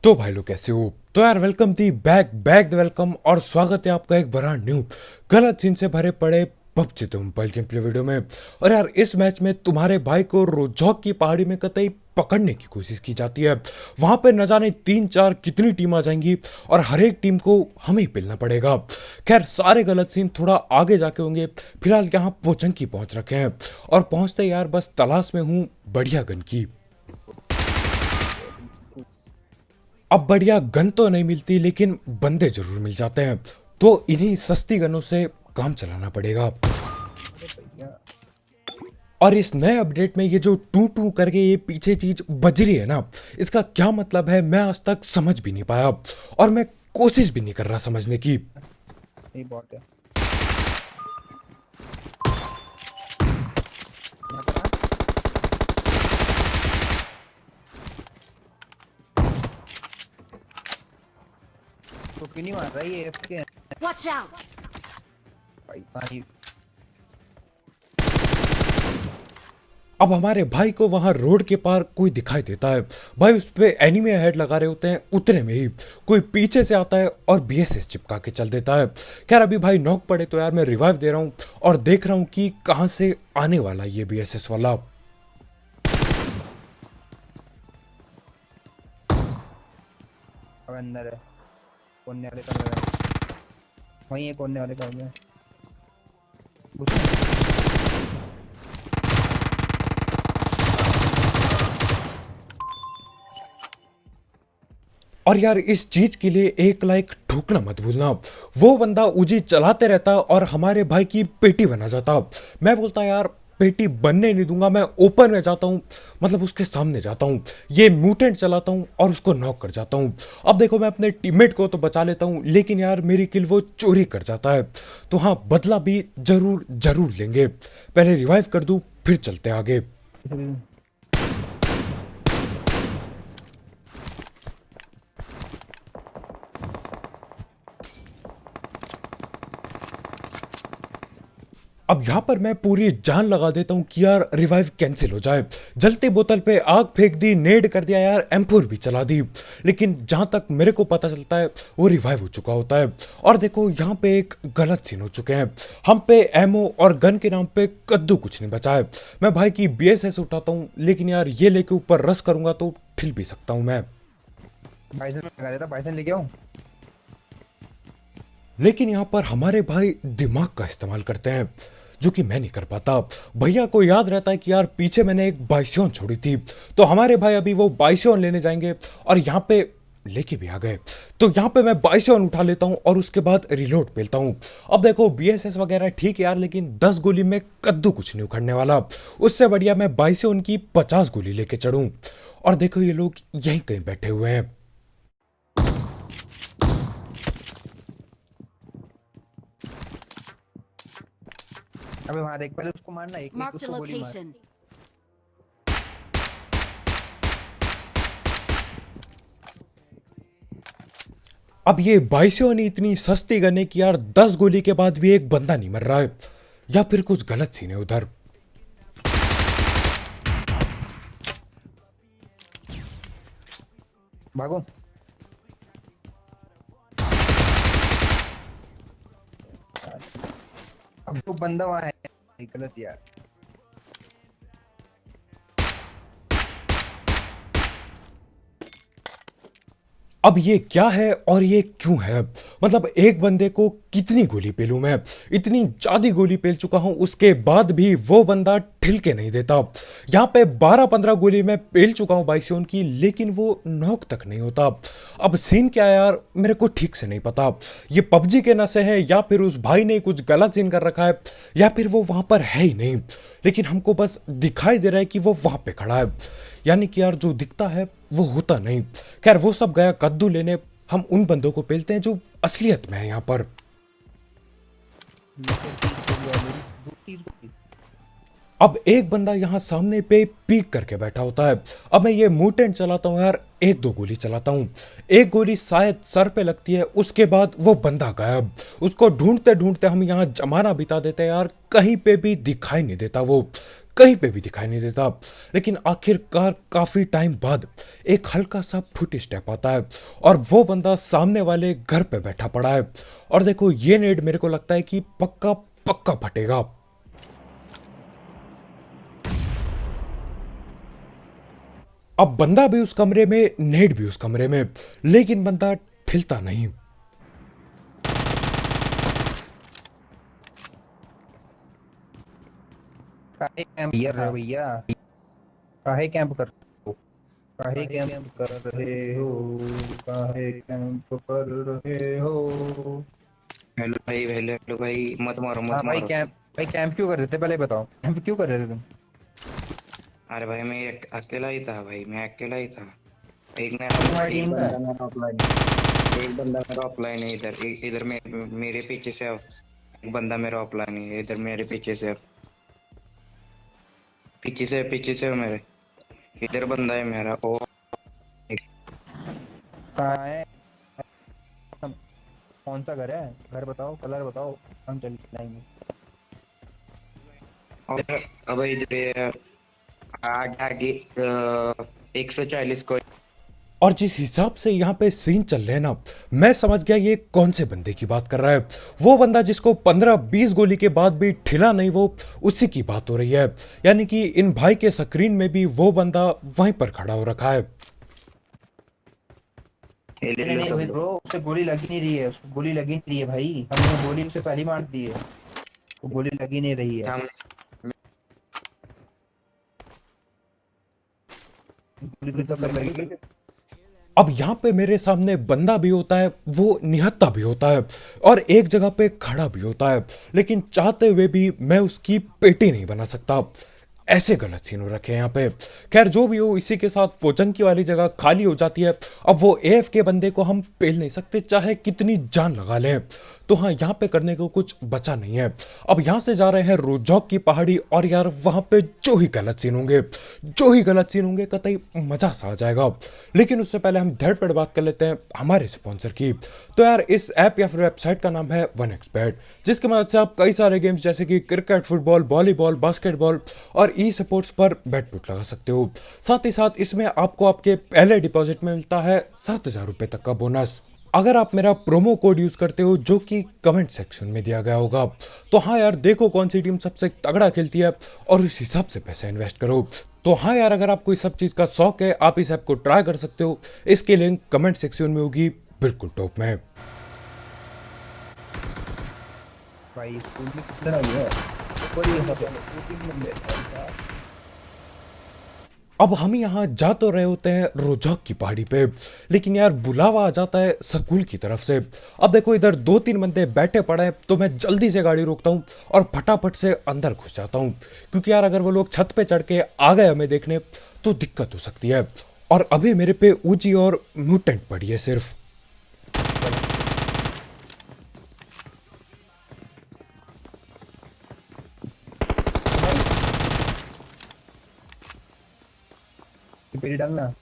तो भाई लोग कैसे हो। तो यार वेलकम दी बैक वेलकम और स्वागत है आपका एक बड़ा न्यू गलत सीन से भरे पड़े पबजी तो मोबाइल गेम प्ले वीडियो में। और यार इस मैच में तुम्हारे भाई को रोजौक की पहाड़ी में कतई पकड़ने की कोशिश की जाती है। वहां पे न जाने 3-4 कितनी टीम आ जाएंगी और हर एक टीम को हमें ही पिलना पड़ेगा। खैर सारे गलत सीन थोड़ा आगे जाके होंगे। फिलहाल यहाँ पोचंकी पहुंच रखे हैं और पहुंचते यार बस तलाश में हूँ बढ़िया गन की। अब बढ़िया गन तो नहीं मिलती लेकिन बंदे जरूर मिल जाते हैं, तो इन्हीं सस्ती गनों से काम चलाना पड़ेगा। और इस नए अपडेट में ये जो टू टू करके ये पीछे चीज बज रही है ना, इसका क्या मतलब है मैं आज तक समझ भी नहीं पाया और मैं कोशिश भी नहीं कर रहा समझने की। नहीं बॉट है। तो क्यों नहीं मार रहा ये एफके है? Watch out! भाई भाई अब हमारे भाई को वहां रोड के पार कोई दिखाई देता है। भाई उस पे एनिमी हेड लगा रहे होते हैं, उतने में ही कोई पीछे से आता है और बीएसएस चिपका के चल देता है। खैर अभी भाई नॉक पड़े तो यार मैं रिवाइव दे रहा हूँ और देख रहा हूँ कि कहाँ से आने वाला ये बीएसएस वाला। अब अंदर है। कोने वाले का लगा है। वहीं है कोने वाले का है। और यार इस चीज के लिए एक लाइक ठोकना मत भूलना। वो बंदा उजी चलाते रहता और हमारे भाई की पेटी बना जाता। मैं बोलता यार पेटी बनने नहीं दूंगा, मैं ओपन में जाता हूँ, मतलब उसके सामने जाता हूँ, ये म्यूटेंट चलाता हूँ और उसको नॉक कर जाता हूँ। अब देखो मैं अपने टीममेट को तो बचा लेता हूँ लेकिन यार मेरी किल वो चोरी कर जाता है। तो हाँ बदला भी जरूर जरूर लेंगे। पहले रिवाइव कर दूँ फिर चलते आगे। अब यहाँ पर मैं पूरी जान लगा देता हूँ कि यार रिवाइव कैंसिल हो जाए। जलती बोतल पे आग फेंक दी, नेड कर दिया यार, M4 भी चला दी, लेकिन जहाँ तक मेरे को पता चलता है वो रिवाइव हो चुका होता है। और देखो यहाँ पे एक गलत सीन हो चुके हैं। हम पे एमओ और गन के नाम पे कद्दू कुछ नहीं बचा है। मैं भाई की BSS उठाता हूँ लेकिन यार ये लेके ऊपर रस करूंगा तो ठिल भी सकता हूँ मैं। बाइसन लगा देता, बाइसन लेके आऊं। लेकिन यहाँ पर हमारे भाई दिमाग का इस्तेमाल करते हैं जो कि मैं नहीं कर पाता। भैया को याद रहता है कि यार पीछे मैंने एक बाइसियोन छोड़ी थी, तो हमारे भाई अभी वो बाइसियोन लेने जाएंगे और यहाँ पे लेके भी आ गए। तो यहाँ पे मैं बाइसियोन उठा लेता हूँ और उसके बाद रिलोड पेलता हूँ। अब देखो BSS वगैरह ठीक है यार, लेकिन 10 गोली में कद्दू कुछ नहीं उखड़ने वाला। उससे बढ़िया मैं बाइसियोन की 50 गोली लेके चढ़ूँ। और देखो ये लोग यहीं कहीं बैठे हुए हैं। अबे वहां देख, पहले उसको मारना, एक Marked a उसको गोली मार। location. अब ये बाइसियोन इतनी सस्ती गन है कि यार 10 गोली के बाद भी एक बंदा नहीं मर रहा है, या फिर कुछ गलत सीन है उधर। भागो। अब तो बंदा वहां है, गलत यार। अब ये क्या है और ये क्यों है, मतलब एक बंदे को कितनी गोली पेलूं मैं। इतनी ज्यादा गोली पेल चुका हूं उसके बाद भी वो बंदा ठिलके नहीं देता। यहाँ पे 12-15 गोली मैं पेल चुका हूं बाइसियोन की, लेकिन वो नॉक तक नहीं होता। अब सीन क्या है यार मेरे को ठीक से नहीं पता। ये पबजी के नशे हैं या फिर उस भाई ने कुछ गलत सीन कर रखा है, या फिर वो वहां पर है ही नहीं, लेकिन हमको बस दिखाई दे रहा है कि वो वहां पे खड़ा है। यानी कि यार जो दिखता है वो होता नहीं। खैर वो सब गया कद्दू लेने, हम उन बंदों को पेलते हैं जो असलियत में है यहाँ पर। अब एक बंदा यहाँ सामने पे पीक करके बैठा होता है। अब मैं ये म्यूटेंट चलाता हूँ यार, 1-2 गोली चलाता हूँ, एक गोली शायद सर पे लगती है, उसके बाद वो बंदा गायब। उसको ढूंढते ढूंढते हम यहाँ जमाना बिता देते हैं यार, कहीं पे भी दिखाई नहीं देता वो। कहीं पे भी दिखाई नहीं देता। लेकिन आखिरकार काफी टाइम बाद एक हल्का सा फुट स्टेप आता है और वो बंदा सामने वाले घर पे बैठा पड़ा है। और देखो ये नेड मेरे को लगता है कि पक्का पक्का फटेगा। अब बंदा भी उस कमरे में, नेड भी उस कमरे में, लेकिन बंदा ठिलता नहीं। काहे कैंप कर रहे हो भैया? काहे कैंप कर रहे हो? काहे कैंप कर रहे हो? काहे कैंप कर रहे हो? हेलो भाई, हेलो भाई, मत मारो हाँ मत भाई मारो। कैंप, भाई कैंप क्यों कर रहे थे पहले बताओ, कैंप क्यों कर रहे थे तुम? अरे भाई मैं अकेला ही था भाई, मैं अकेला ही था। एक तुम्हारी एक टीम का बंदा है? मेरा ऑफलाइन, एक बंदा मेरा ऑफलाइन है इधर, इधर में मेरे पीछे से आओ। एक बंदा मेरा ऑफलाइन है इधर, मेरे पीछे से आओ। पीछे से आओ मेरे। इधर बंदा है मेरा ओ। कहाँ है? कौन सा घर है? घर बताओ, कलर बताओ, हम चल के लाएंगे। और अब इधर आगे आगे 140 को। और जिस हिसाब से यहाँ पे सीन चल रहे हैं ना, मैं समझ गया ये कौन से बंदे की बात कर रहा है। वो बंदा जिसको 15-20 गोली के बाद भी ठिला नहीं, वो उसी की बात हो रही है। यानी कि इन भाई के स्क्रीन में भी वो बंदा वहीं पर खड़ा हो रखा है। ले नहीं लो नहीं सब नहीं लोग। ब्रो, उसे गोली लगी नहीं रही है, उसको गोली लगी नहीं रही है भाई, हमने गोली उसे पहली मार दी है, वो गोली लगी नहीं रही है। सामने गोली तो कब लगी? अब यहाँ पे मेरे सामने बंदा भी होता है, वो निहत्था भी होता है और एक जगह पे खड़ा भी होता है, लेकिन चाहते हुए भी मैं उसकी पेटी नहीं बना सकता। ऐसे गलत सीन हो रखे हैं यहाँ पे। खैर जो भी हो, इसी के साथ पोचंकी वाली जगह खाली हो जाती है। अब वो एफ के बंदे को हम पेल नहीं सकते चाहे कितनी जान लगा लें। तो हाँ, यहाँ पे करने को कुछ बचा नहीं है। अब यहाँ से जा रहे हैं रोजौक की पहाड़ी, और यार वहाँ पे जो ही गलत सीन होंगे, जो ही गलत सीन होंगे, कतई मजा सा आ जाएगा। लेकिन उससे पहले हम धड़ पड़ बात कर लेते हैं हमारे स्पॉन्सर की। तो यार इस ऐप या फिर वेबसाइट का नाम है 1xBet, जिसकी मदद से आप कई सारे गेम्स जैसे कि क्रिकेट, फुटबॉल, वॉलीबॉल, बास्केटबॉल और ई स्पोर्ट्स पर बेट पुट लगा सकते हो। साथ ही साथ इसमें आपको आपके पहले डिपॉजिट में मिलता है 7,000 रुपये तक का बोनस, अगर आप मेरा प्रोमो कोड यूज करते हो, जो कि कमेंट सेक्शन में दिया गया होगा। तो हाँ यार, देखो कौन सी टीम सबसे तगड़ा खेलती है और उस हिसाब से पैसा इन्वेस्ट करो। तो हाँ यार, अगर आपको इस सब चीज का शौक है, आप इस ऐप को ट्राई कर सकते हो। इसकी लिंक कमेंट सेक्शन में होगी, बिल्कुल टॉप में। भाई स्कूल में कितना लगी है? कोई ऐसा तो नहीं, 2-3 बंदे हैं। अब हम यहाँ जा तो रहे होते हैं रोजौक की पहाड़ी पे, लेकिन यार बुलावा आ जाता है स्कूल की तरफ से। अब देखो इधर 2-3 बंदे बैठे पड़े हैं, तो मैं जल्दी से गाड़ी रोकता हूँ और फटाफट से अंदर घुस जाता हूँ, क्योंकि यार अगर वो लोग छत पे चढ़ के आ गए हमें देखने तो दिक्कत हो सकती है। और अभी मेरे पे ऊंची और म्यूटेंट पड़ी है सिर्फ। पेड़ी डालना।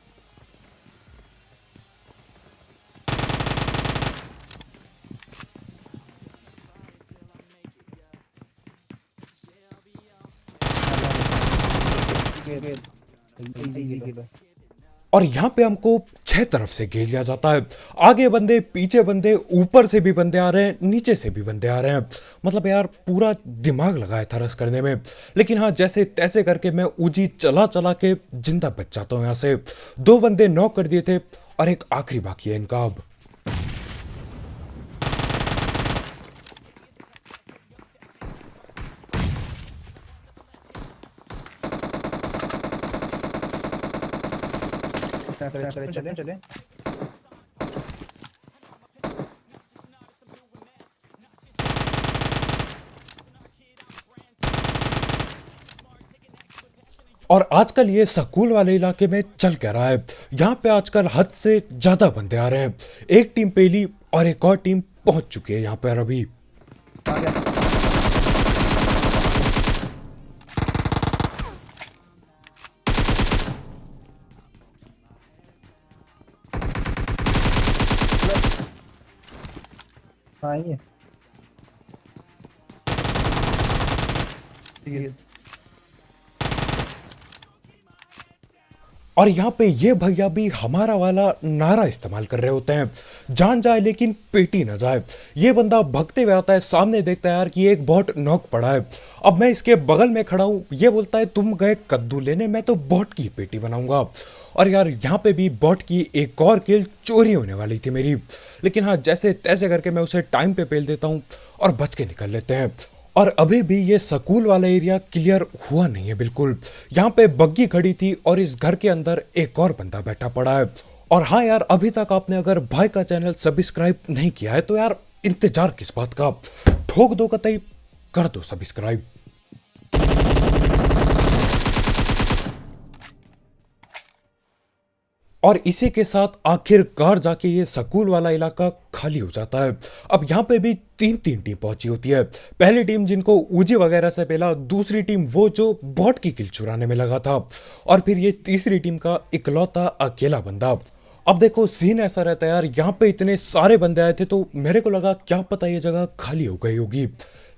और यहाँ पे हमको 6 तरफ से घेर लिया जाता है। आगे बंदे, पीछे बंदे, ऊपर से भी बंदे आ रहे हैं, नीचे से भी बंदे आ रहे हैं। मतलब यार पूरा दिमाग लगाया था रस करने में। लेकिन हाँ, जैसे तैसे करके मैं ऊजी चला चला के जिंदा बच जाता हूँ यहाँ से। 2 बंदे नॉक कर दिए थे और एक आखिरी बाकी है इनका अब। चले चले। और आजकल ये स्कूल वाले इलाके में चल क्या रहा है, यहाँ पे आजकल हद से ज्यादा बंदे आ रहे हैं। एक टीम पेली और एक और टीम पहुंच चुकी है यहाँ पर अभी। आ गया। हाँ ये ठीक है। और यहाँ पे ये भैया भी हमारा वाला नारा इस्तेमाल कर रहे होते हैं, जान जाए लेकिन पेटी ना जाए। ये बंदा भगते हुए आता है, सामने देखता है यार कि एक बॉट नॉक पड़ा है। अब मैं इसके बगल में खड़ा हूँ, ये बोलता है तुम गए कद्दू लेने, मैं तो बॉट की पेटी बनाऊंगा। और यार यहाँ पे भी बॉट की एक और किल चोरी होने वाली थी मेरी, लेकिन हाँ जैसे तैसे करके मैं उसे टाइम पे पेल देता हूँ और बच के निकल लेते हैं। और अभी भी ये स्कूल वाला एरिया क्लियर हुआ नहीं है बिल्कुल। यहाँ पे बग्गी खड़ी थी और इस घर के अंदर एक और बंदा बैठा पड़ा है। और हाँ यार, अभी तक आपने अगर भाई का चैनल सब्सक्राइब नहीं किया है तो यार इंतजार किस बात का, ठोक दो कतई, कर दो सब्सक्राइब। और इसी के साथ आखिरकार जाके ये स्कूल वाला इलाका खाली हो जाता है। अब यहाँ पे भी तीन तीन टीम पहुंची होती है। पहली टीम जिनको ऊजी वगैरह से पहला, दूसरी टीम वो जो बॉट की किल चुराने में लगा था, और फिर ये तीसरी टीम का इकलौता अकेला बंदा। अब देखो सीन ऐसा रहता है यार, यहाँ पे इतने सारे बंदे आए थे तो मेरे को लगा क्या पता ये जगह खाली हो गई होगी,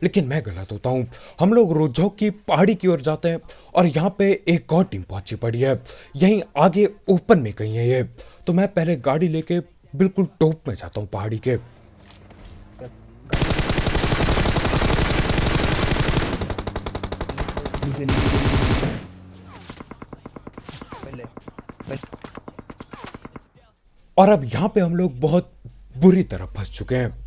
लेकिन मैं गलत होता हूँ। हम लोग रोजोक की पहाड़ी की ओर जाते हैं और यहाँ पे एक और टीम पहुंची पड़ी है, यहीं आगे ओपन में कहीं है ये। तो मैं पहले गाड़ी लेके बिल्कुल टॉप में जाता हूँ पहाड़ी के। नीचे नीचे पहले और अब यहाँ पे हम लोग बहुत बुरी तरह फंस चुके हैं।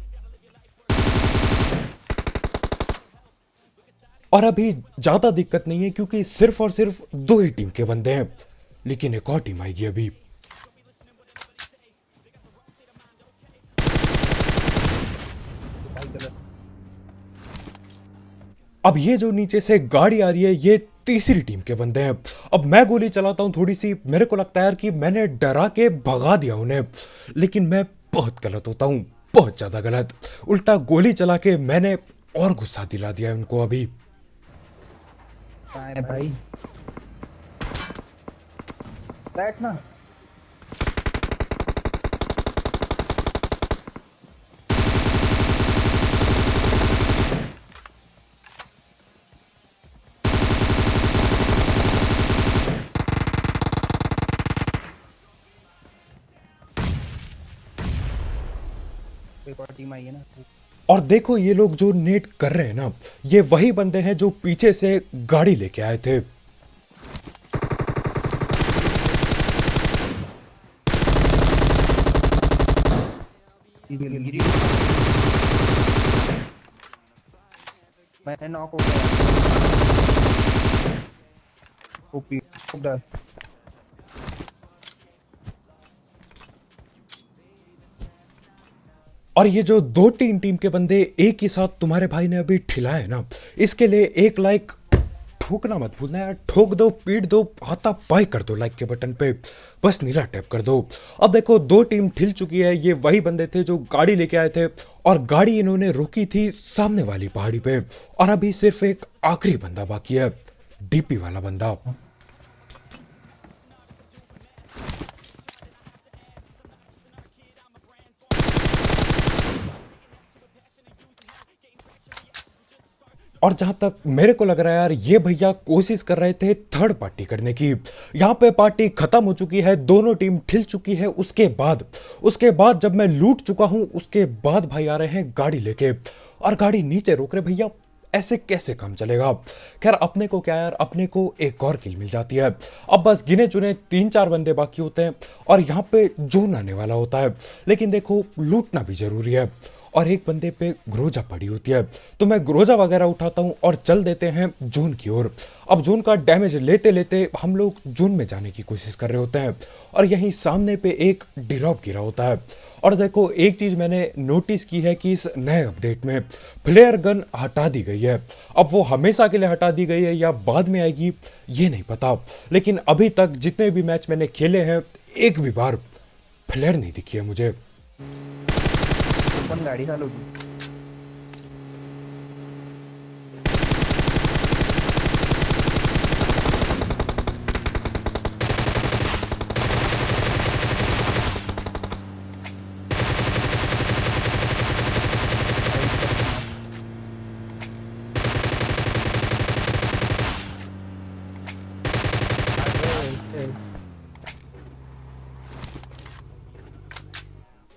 और अभी ज्यादा दिक्कत नहीं है क्योंकि सिर्फ और सिर्फ दो ही टीम के बंदे हैं, लेकिन एक और टीम आएगी अभी। अब ये जो नीचे से गाड़ी आ रही है ये तीसरी टीम के बंदे हैं। अब मैं गोली चलाता हूं थोड़ी सी, मेरे को लगता है यार कि मैंने डरा के भगा दिया उन्हें, लेकिन मैं बहुत गलत होता हूं, बहुत ज्यादा गलत। उल्टा गोली चला के मैंने और गुस्सा दिला दिया उनको अभी। कहाँ है भाई? बैठना। एक और टीम आई है ना। और देखो ये लोग जो नेट कर रहे हैं ना, ये वही बंदे हैं जो पीछे से गाड़ी लेके आए थे। गिरी मैं नॉक हो गया। ओपी उधर और ये जो दो तीन टीम के बंदे एक ही साथ तुम्हारे भाई ने अभी ठिलाए ना, इसके लिए एक लाइक ठोकना मत भूलना यार, ठोक दो, पीट दो, हाथा पाई कर दो लाइक के बटन पे, बस नीला टैप कर दो। अब देखो दो टीम ठिल चुकी है, ये वही बंदे थे जो गाड़ी लेके आए थे और गाड़ी इन्होंने रोकी थी सामने वाली पहाड़ी पे। और अभी सिर्फ एक आखिरी बंदा बाकी है, डीपी वाला बंदा। और जहां तक मेरे को लग रहा है यार, ये भैया कोशिश कर रहे थे थर्ड पार्टी करने की। यहाँ पे पार्टी खत्म हो चुकी है, दोनों टीम ठिल चुकी है। उसके बाद जब मैं लूट चुका हूं, उसके बाद भाई आ रहे हैं गाड़ी लेके और गाड़ी नीचे रोक रहे। भैया ऐसे कैसे काम चलेगा? खैर अपने को क्या यार, अपने को एक और किल मिल जाती है। अब बस गिने चुने 3-4 बंदे बाकी होते हैं और यहाँ पे जोन आने वाला होता है, लेकिन देखो लूटना भी जरूरी है। और एक बंदे पे ग्रोजा पड़ी होती है, तो मैं ग्रोजा वगैरह उठाता हूँ और चल देते हैं जोन की ओर। अब जोन का डैमेज लेते लेते हम लोग जोन में जाने की कोशिश कर रहे होते हैं और यहीं सामने पे एक ड्रॉप गिरा होता है। और देखो एक चीज मैंने नोटिस की है कि इस नए अपडेट में फ्लेयर गन हटा दी गई है। अब वो हमेशा के लिए हटा दी गई है या बाद में आएगी ये नहीं पता, लेकिन अभी तक जितने भी मैच मैंने खेले हैं एक भी बार फ्लेयर नहीं दिखी है मुझे। ओपन गाड़ी चालू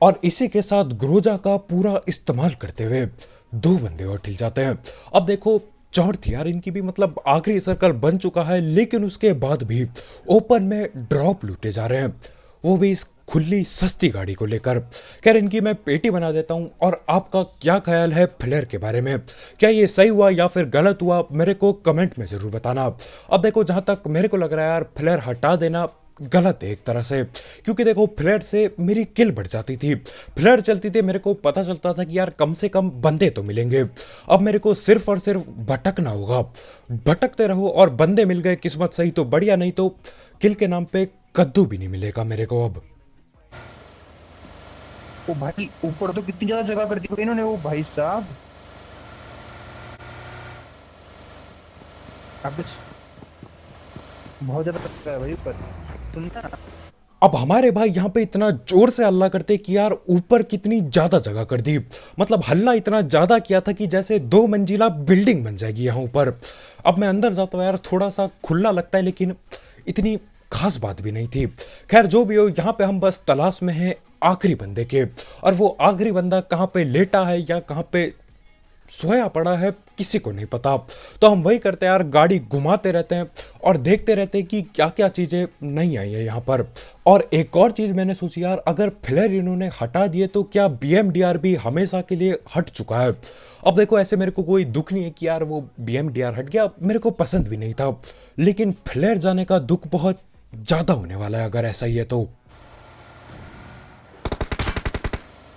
और इसी के साथ ग्रोजा का पूरा इस्तेमाल करते हुए दो बंदे और ठिल जाते हैं। अब देखो चौड़ थी यार इनकी भी, मतलब आखिरी सर्कल बन चुका है, लेकिन उसके बाद भी ओपन में ड्रॉप लूटे जा रहे हैं, वो भी इस खुली सस्ती गाड़ी को लेकर। खैर इनकी मैं पेटी बना देता हूँ। और आपका क्या ख्याल है फ्लेयर के बारे में? क्या ये सही हुआ या फिर गलत हुआ, मेरे को कमेंट में ज़रूर बताना। अब देखो जहाँ तक मेरे को लग रहा है यार, फ्लेयर हटा देना गलत है एक तरह से, क्योंकि देखो फ्लेयर से मेरी किल बढ़ जाती थी, फ्लेयर चलती थी, मेरे को पता चलता था कि यार कम से कम बंदे तो मिलेंगे। अब मेरे को सिर्फ और सिर्फ भटकना होगा, भटकते रहो और बंदे मिल गए, किस्मत सही तो बढ़िया, नहीं तो किल के नाम पे कद्दू भी नहीं मिलेगा मेरे को अब। ओ भाई ऊपर तो कितनी ज्यादा जगह कर दी भाई इन्होंने, वो भाई साहब अब कुछ बहुत ज्यादा करता है भाई ऊपर, सुनना। अब हमारे भाई यहाँ पे इतना जोर से हल्ला करते कि यार ऊपर कितनी ज्यादा जगह कर दी, मतलब हल्ला इतना ज्यादा किया था कि जैसे 2 मंजिला बिल्डिंग बन जाएगी यहाँ ऊपर। अब मैं अंदर जाता हूँ यार, थोड़ा सा खुला लगता है, लेकिन इतनी खास बात भी नहीं थी। खैर जो भी हो, यहाँ पे हम बस तलाश में हैं आखिरी बंदे के, और वो आखिरी बंदा कहाँ पे लेटा है या कहाँ पे सोया पड़ा है किसी को नहीं पता। तो हम वही करते हैं यार, गाड़ी घुमाते रहते हैं और देखते रहते हैं कि क्या क्या चीज़ें नहीं आई है यहाँ पर। और एक और चीज़ मैंने सोची यार, अगर फ्लेयर इन्होंने हटा दिए तो क्या BMDR भी हमेशा के लिए हट चुका है? अब देखो ऐसे मेरे को कोई दुख नहीं है कि यार वो BMDR हट गया, मेरे को पसंद भी नहीं था, लेकिन फ्लेयर जाने का दुख बहुत ज़्यादा होने वाला है अगर ऐसा ही है तो।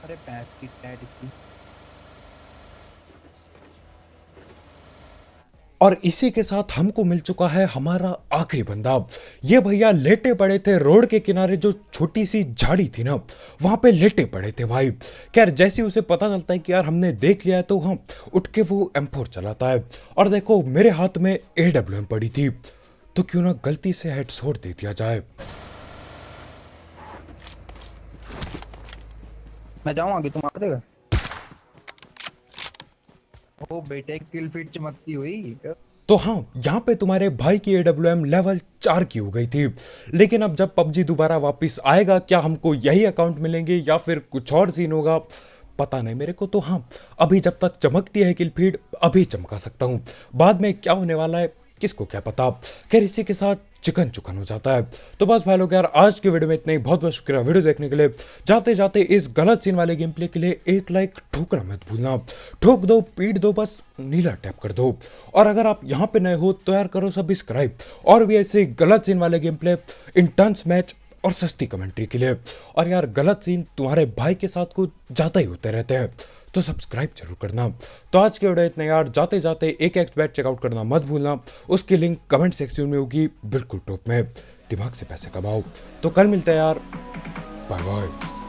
अरे पैंच की टैट इसकी। और इसी के साथ हमको मिल चुका है हमारा आखिरी बंदा। ये भैया लेटे पड़े थे रोड के किनारे, जो छोटी सी झाड़ी थी ना, वहां पे लेटे पड़े थे भाई। खैर जैसे ही उसे पता चलता है कि यार हमने देख लिया है, तो हम उठ के वो M4 चलाता है। और देखो मेरे हाथ में AWM पड़ी थी, तो क्यों ना गलती से हेडशॉट दे दिया जाए। मैं जाऊँ आगे, तुम मार देगा? ओ बेटे किल फीड चमकती हुई। तो हाँ, यहाँ पे तुम्हारे भाई की AWM लेवल 4 की हो गई थी। लेकिन अब जब PUBG दोबारा वापस आएगा, क्या हमको यही अकाउंट मिलेंगे या फिर कुछ और सीन होगा, पता नहीं मेरे को। तो हाँ, अभी जब तक चमकती है किल फीड, अभी चमका सकता हूँ, बाद में क्या होने वाला है किसको क्या पता। खैर इसी के साथ चिकन चुकन हो जाता है। तो बस भाई लोग यार, आज के वीडियो में इतना ही। बहुत बहुत शुक्रिया वीडियो देखने के लिए। जाते जाते इस गलत सीन वाले गेम प्ले के लिए एक लाइक ठोकना मत भूलना। ठोक दो, पीट दो, बस नीला टैप कर दो। और अगर आप यहाँ पे नए हो तो यार करो सब्सक्राइब, और भी ऐसे गलत सीन वाले गेम प्ले, इंटेंस मैच और सस्ती कमेंट्री के लिए। और यार गलत सीन तुम्हारे भाई के साथ कुछ ज़्यादा ही होते रहते हैं, तो सब्सक्राइब जरूर करना। तो आज के वीडियो इतना यार, जाते जाते एक एक्सबैट चेकआउट करना मत भूलना, उसकी लिंक कमेंट सेक्शन में होगी बिल्कुल टॉप में। दिमाग से पैसे कमाओ। तो कल मिलते हैं यार, बाय बाय।